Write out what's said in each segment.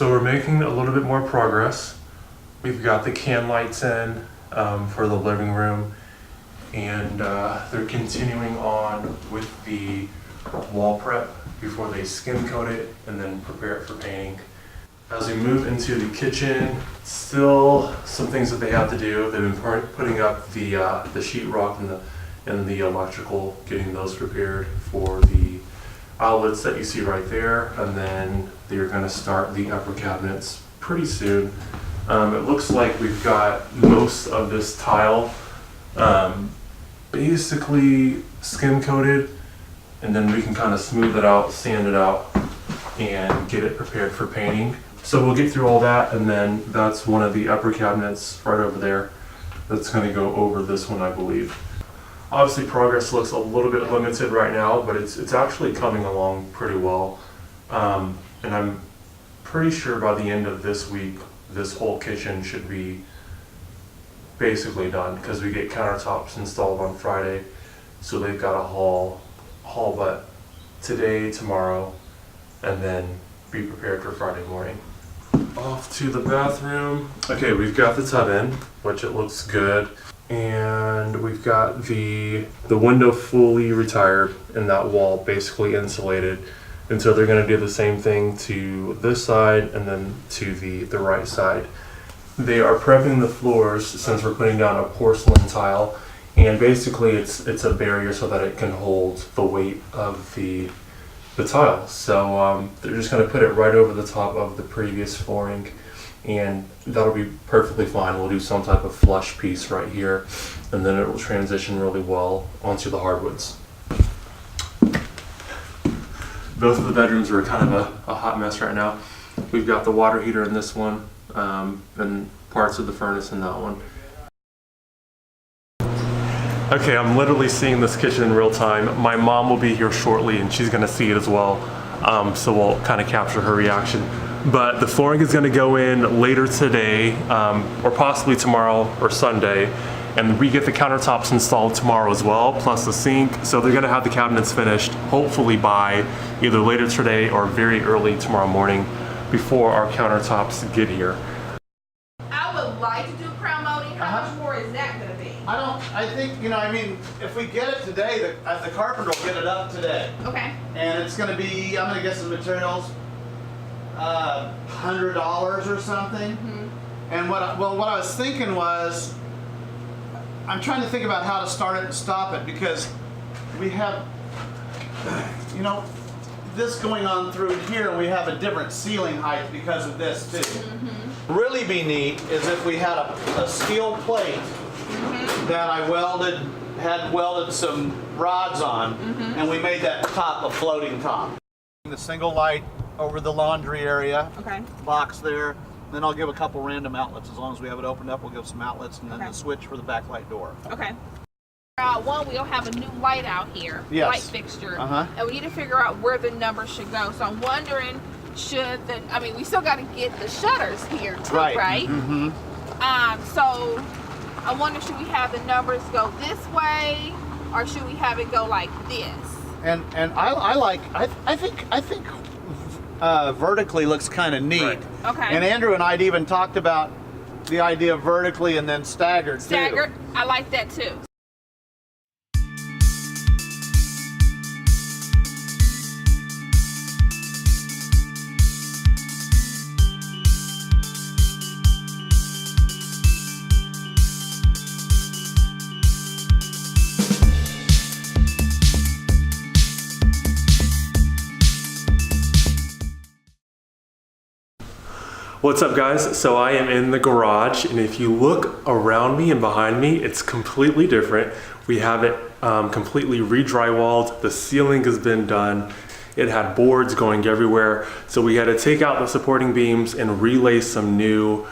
So we're making a little bit more progress. We've got the can lights in for the living room, and they're continuing on with the wall prep before they skim coat it and then prepare it for painting. As we move into the kitchen, still some things that they have to do. They've been putting up the sheetrock and the electrical, getting those prepared for the outlets that you see right there, and then they're going to start the upper cabinets pretty soon. It looks like we've got most of this tile basically skim coated, and then we can kind of smooth it out, sand it out, and get it prepared for painting. So we'll get through all that, and then that's one of the upper cabinets right over there that's going to go over this one, I believe. Obviously progress looks a little bit limited right now, but it's actually coming along pretty well. And I'm pretty sure by the end of this week, this whole kitchen should be basically done, because we get countertops installed on Friday. So they've got a haul butt today, tomorrow, and then be prepared for Friday morning. Off to the bathroom. Okay, we've got the tub in, which it looks good. And we've got the window fully retired and that wall basically insulated. And so they're going to do the same thing to this side and then to the right side. They are prepping the floors since we're putting down a porcelain tile, and basically it's a barrier so that it can hold the weight of the tile. So they're just going to put it right over the top of the previous flooring, and that'll be perfectly fine. We'll do some type of flush piece right here, and then it will transition really well onto the hardwoods. Both of the bedrooms are kind of a hot mess right now. We've got the water heater in this one, and parts of the furnace in that one. Okay, I'm literally seeing this kitchen in real time. My mom will be here shortly, and she's gonna see it as well. So we'll kind of capture her reaction. But the flooring is gonna go in later today, or possibly tomorrow or Sunday. And we get the countertops installed tomorrow as well, plus the sink. So they're gonna have the cabinets finished, hopefully by either later today or very early tomorrow morning, before our countertops get here. I would like to do crown molding. How much more is that gonna be? I think, if we get it today, the carpenter will get it up today. Okay. And it's gonna be, I'm gonna get some materials, $100 or something. Mm-hmm. And what I was thinking was, I'm trying to think about how to start it and stop it, because we have, this going on through here, and we have a different ceiling height because of this too. Mm-hmm. Really be neat is if we had a steel plate that I had welded some rods on, and we made that top a floating top. The single light over the laundry area, box there. Then I'll give a couple random outlets. As long as we have it opened up, we'll give some outlets, and then the switch for the backlight door. Okay. One, we'll have a new light out here, light fixture, and we need to figure out where the numbers should go. So I'm wondering, we still got to get the shutters here too, right? Mm-hmm. So I wonder, should we have the numbers go this way, or should we have it go like this? And I think vertically looks kind of neat. Right. Okay. And Andrew and I'd even talked about the idea of vertically and then staggered. Staggered, I like that too. What's up, guys? So I am in the garage, and if you look around me and behind me, it's completely different. We have it completely re-drywalled. The ceiling has been done. It had boards going everywhere. So we had to take out the supporting beams and relay some new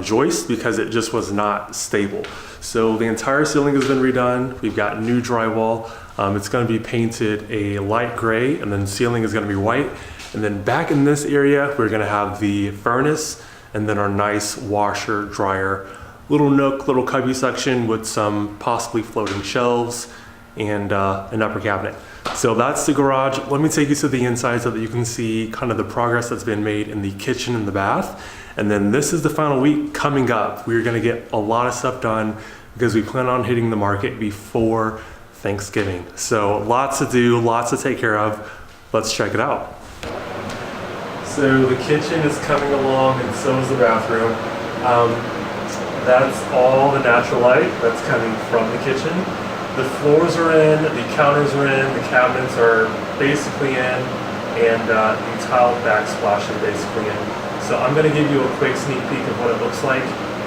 joists because it just was not stable. So the entire ceiling has been redone. We've got new drywall. It's gonna be painted a light gray, and then the ceiling is gonna be white. And then back in this area, we're gonna have the furnace and then our nice washer, dryer, little nook, little cubby section with some possibly floating shelves and an upper cabinet. So that's the garage. Let me take you to the inside so that you can see kind of the progress that's been made in the kitchen and the bath. And then this is the final week coming up. We're gonna get a lot of stuff done because we plan on hitting the market before Thanksgiving. So lots to do, lots to take care of. Let's check it out. So the kitchen is coming along and so is the bathroom. That's all the natural light that's coming from the kitchen. The floors are in, the counters are in, the cabinets are basically in, and the tile backsplash is basically in. So I'm gonna give you a quick sneak peek of what it looks like,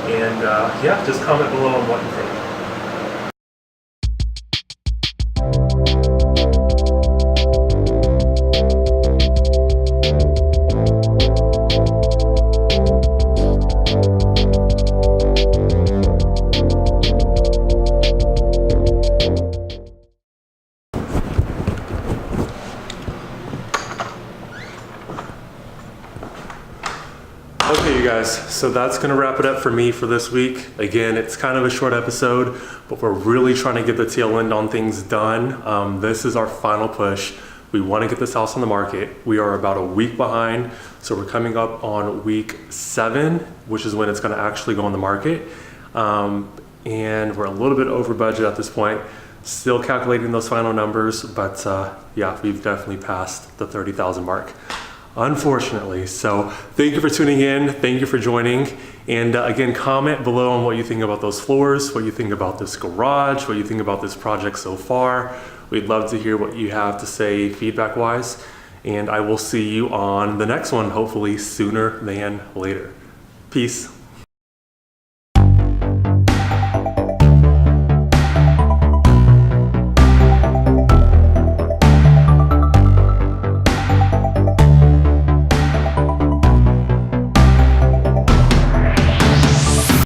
and yeah, just comment below on what you think. Okay, you guys, so that's gonna wrap it up for me for this week. Again, it's kind of a short episode, but we're really trying to get the tail end on things done. This is our final push. We wanna get this house on the market. We are about a week behind, so we're coming up on week 7, which is when it's gonna actually go on the market. And we're a little bit over budget at this point. Still calculating those final numbers, but yeah, we've definitely passed the 30,000 mark. Unfortunately. So thank you for tuning in. Thank you for joining. And again, comment below on what you think about those floors, what you think about this garage, what you think about this project so far. We'd love to hear what you have to say feedback wise. And I will see you on the next one, hopefully sooner than later. Peace.